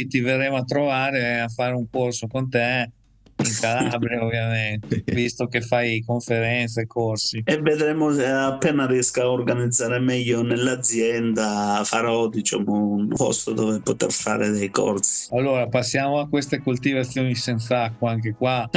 ti verremo a trovare a fare un corso con te in Calabria, ovviamente, visto che fai conferenze, corsi. E vedremo se appena riesca a organizzare meglio nell'azienda, farò, diciamo, un posto dove poter fare dei corsi. Allora, passiamo a queste coltivazioni senza acqua, anche qua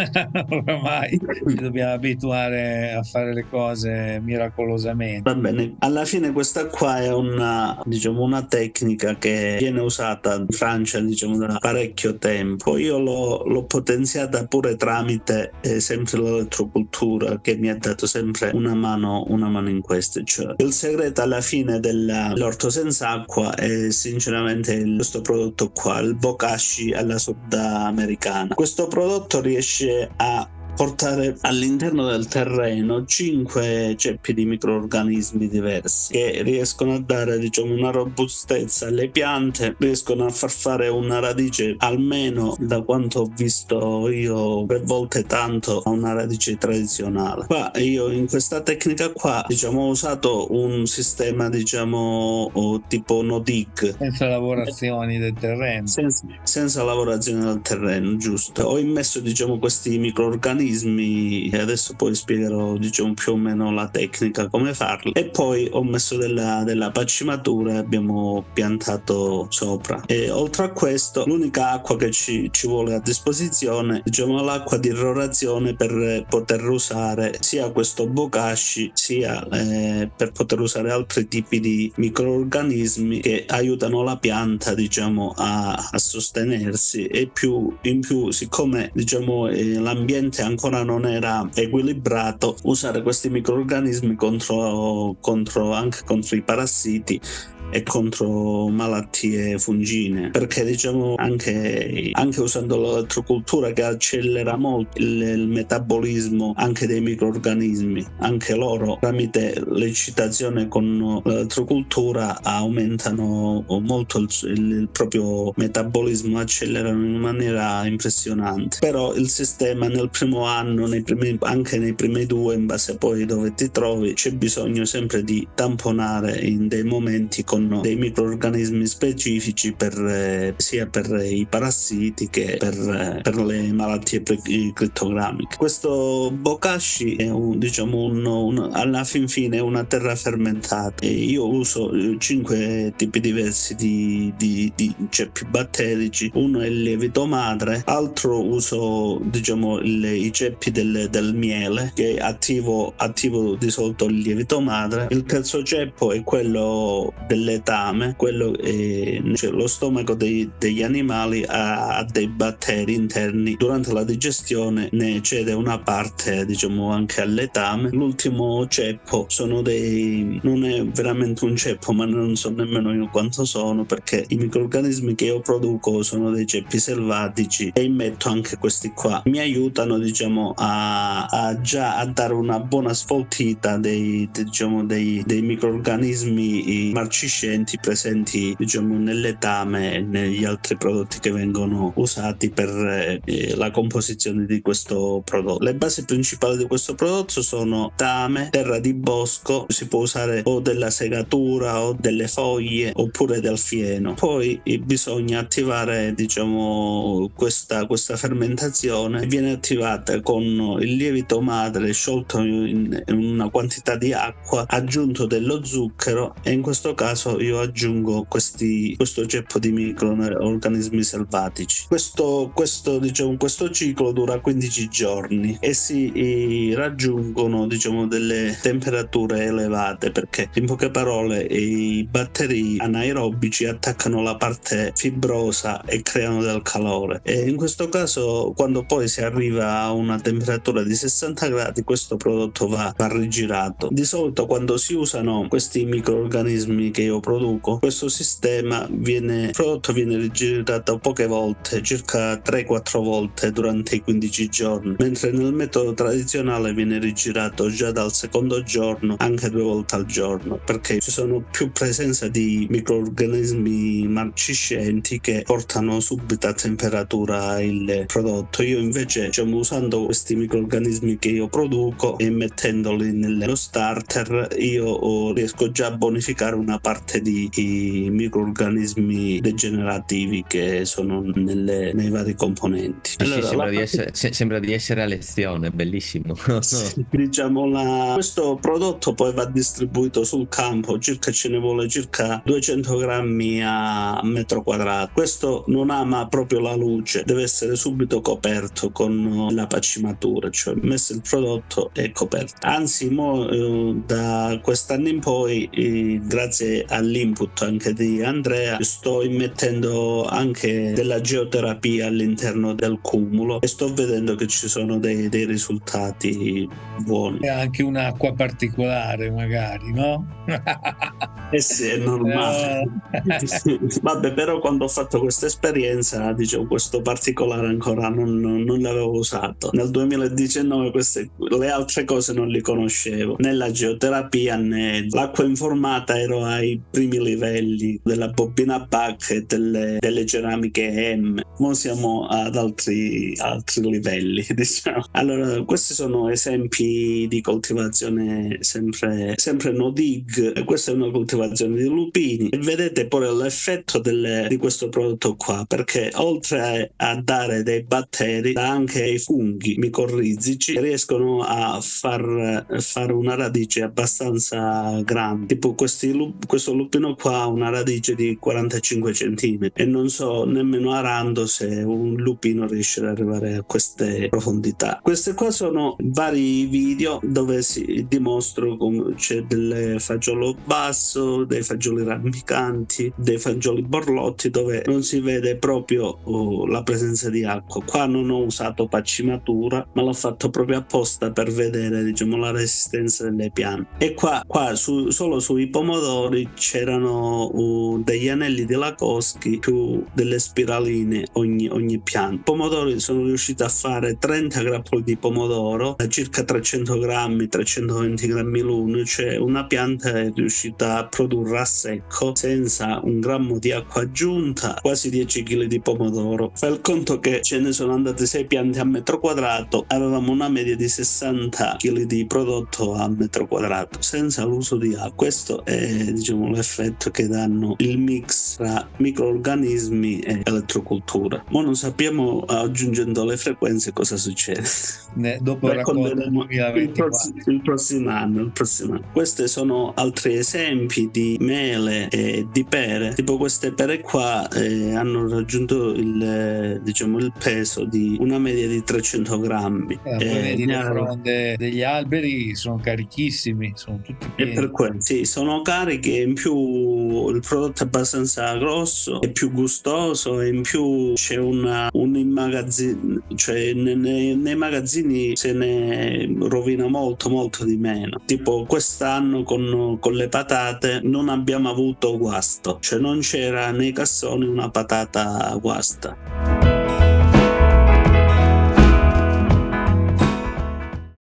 oramai ci dobbiamo abituare a fare le cose miracolosamente. Va bene, alla fine questa qua è una, diciamo, una tecnica che viene usata in Francia, diciamo, da parecchio tempo. Io l'ho potenziata pure tramite sempre l'elettrocultura, che mi ha dato sempre una mano in questo. Cioè, il segreto alla fine dell'orto senza acqua è sinceramente questo prodotto qua, il bokashi alla sudamericana. Questo prodotto riesce a portare all'interno del terreno 5 ceppi di microrganismi diversi che riescono a dare, diciamo, una robustezza alle piante, riescono a far fare una radice, almeno da quanto ho visto io 3 volte tanto a una radice tradizionale. Qua io in questa tecnica qua, diciamo, ho usato un sistema, diciamo, tipo no dig, Senza lavorazioni del terreno. senza lavorazione del terreno, giusto. Ho immesso, diciamo, questi microrganismi e adesso poi spiegherò, diciamo, più o meno la tecnica, come farli. E poi ho messo della pacimatura e abbiamo piantato sopra. E oltre a questo, l'unica acqua che ci vuole a disposizione, diciamo, è l'acqua di irrorazione per poter usare sia questo bokashi sia per poter usare altri tipi di microrganismi che aiutano la pianta, diciamo, a sostenersi. E più in più, siccome, diciamo, l'ambiente ancora non era equilibrato, usare questi microrganismi anche contro i parassiti e contro malattie fungine, perché, diciamo, anche usando l'elettrocultura, che accelera molto il metabolismo anche dei microrganismi, anche loro tramite l'eccitazione con l'elettrocultura aumentano molto il proprio metabolismo, accelerano in maniera impressionante. Però il sistema nel primo anno, anche nei primi 2, in base a poi dove ti trovi, c'è bisogno sempre di tamponare in dei momenti con dei microrganismi specifici sia per i parassiti che per le malattie crittogamiche. Questo bokashi è alla fin fine è una terra fermentata, e io uso 5 tipi diversi di ceppi batterici. Uno è il lievito madre, altro uso, diciamo, i ceppi del miele, che attivo di solito il lievito madre. Il terzo ceppo è quello del letame, cioè lo stomaco degli animali ha dei batteri interni, durante la digestione ne cede una parte, diciamo, anche al letame. L'ultimo ceppo non è veramente un ceppo, ma non so nemmeno io quanto sono, perché i microrganismi che io produco sono dei ceppi selvatici, e immetto anche questi qua. Mi aiutano, diciamo, a già a dare una buona sfoltita dei microrganismi marciscenti presenti, diciamo, nel letame e negli altri prodotti che vengono usati per la composizione di questo prodotto. Le basi principali di questo prodotto sono letame, terra di bosco, si può usare o della segatura o delle foglie oppure del fieno. Poi bisogna attivare, diciamo, questa fermentazione. Viene attivata con il lievito madre sciolto in una quantità di acqua, aggiunto dello zucchero, e in questo caso io aggiungo questo ceppo di microorganismi selvatici. Questo ciclo dura 15 giorni e si raggiungono, diciamo, delle temperature elevate, perché, in poche parole, i batteri anaerobici attaccano la parte fibrosa e creano del calore. E in questo caso, quando poi si arriva a una temperatura di 60 gradi, questo prodotto va rigirato. Di solito, quando si usano questi microorganismi che io produco, questo il prodotto viene rigirato poche volte, circa 3-4 volte durante i 15 giorni, mentre nel metodo tradizionale viene rigirato già dal secondo giorno, anche 2 volte al giorno, perché ci sono più presenza di microrganismi marciscenti che portano subito a temperatura il prodotto. Io invece, diciamo, usando questi microrganismi che io produco e mettendoli nello starter, io riesco già a bonificare una parte parte di microrganismi degenerativi che sono nei vari componenti. Sì, Allora, sembra di essere a lezione, bellissimo. diciamo, questo prodotto poi va distribuito sul campo, ce ne vuole circa 200 grammi a metro quadrato. Questo non ama proprio la luce, deve essere subito coperto con la pacimatura, cioè messo il prodotto e coperto. Anzi, da quest'anno in poi, grazie all'input anche di Andrea, sto immettendo anche della geoterapia all'interno del cumulo e sto vedendo che ci sono dei risultati buoni. E anche un'acqua particolare magari, no? Eh sì, è normale. Vabbè, però quando ho fatto questa esperienza, dicevo, questo particolare ancora non l'avevo usato. Nel 2019 le altre cose non li conoscevo, né la geoterapia né l'acqua informata. Ero ai primi livelli della bobina Bach e delle ceramiche M. Ora siamo ad altri livelli, diciamo. Allora, questi sono esempi di coltivazione sempre no dig, e questa è una coltivazione di lupini, e vedete pure l'effetto di questo prodotto qua, perché oltre a dare dei batteri dà anche ai funghi micorrizici, riescono a fare una radice abbastanza grande. Tipo questo lupino qua ha una radice di 45 cm e non so nemmeno arando se un lupino riesce ad arrivare a queste profondità. Queste qua sono vari video dove si dimostra come c'è del fagiolo basso, dei fagioli rampicanti, dei fagioli borlotti, dove non si vede proprio la presenza di acqua. Qua non ho usato pacimatura, ma l'ho fatto proprio apposta per vedere, diciamo, la resistenza delle piante. E qua solo sui pomodori c'erano degli anelli di Lakoski più delle spiraline ogni pianta. I pomodori sono riuscito a fare 30 grappoli di pomodoro da circa 300 grammi, 320 grammi l'uno, cioè una pianta è riuscita a produrre a secco senza un grammo di acqua aggiunta quasi 10 kg di pomodoro. Fai il conto che ce ne sono andate 6 piante a metro quadrato, avevamo una media di 60 kg di prodotto a metro quadrato senza l'uso di acqua. Questo è, diciamo, l'effetto che danno il mix tra microorganismi e elettrocultura. Ma non sappiamo, aggiungendo le frequenze, cosa succede. Dopo racconteremo il prossimo anno. Questi sono altri esempi di mele e di pere. Tipo, queste pere qua hanno raggiunto il peso di una media di 300 grammi. Poi vedi le fronde degli alberi sono carichissimi, sono tutti pieni. E per questo sì, sono carichi, e in più il prodotto è abbastanza grosso, è più gustoso, e in più c'è un immagazzino, cioè nei magazzini se ne rovina molto di meno. Tipo, quest'anno con le patate non abbiamo avuto guasto, cioè non c'era nei cassoni una patata guasta.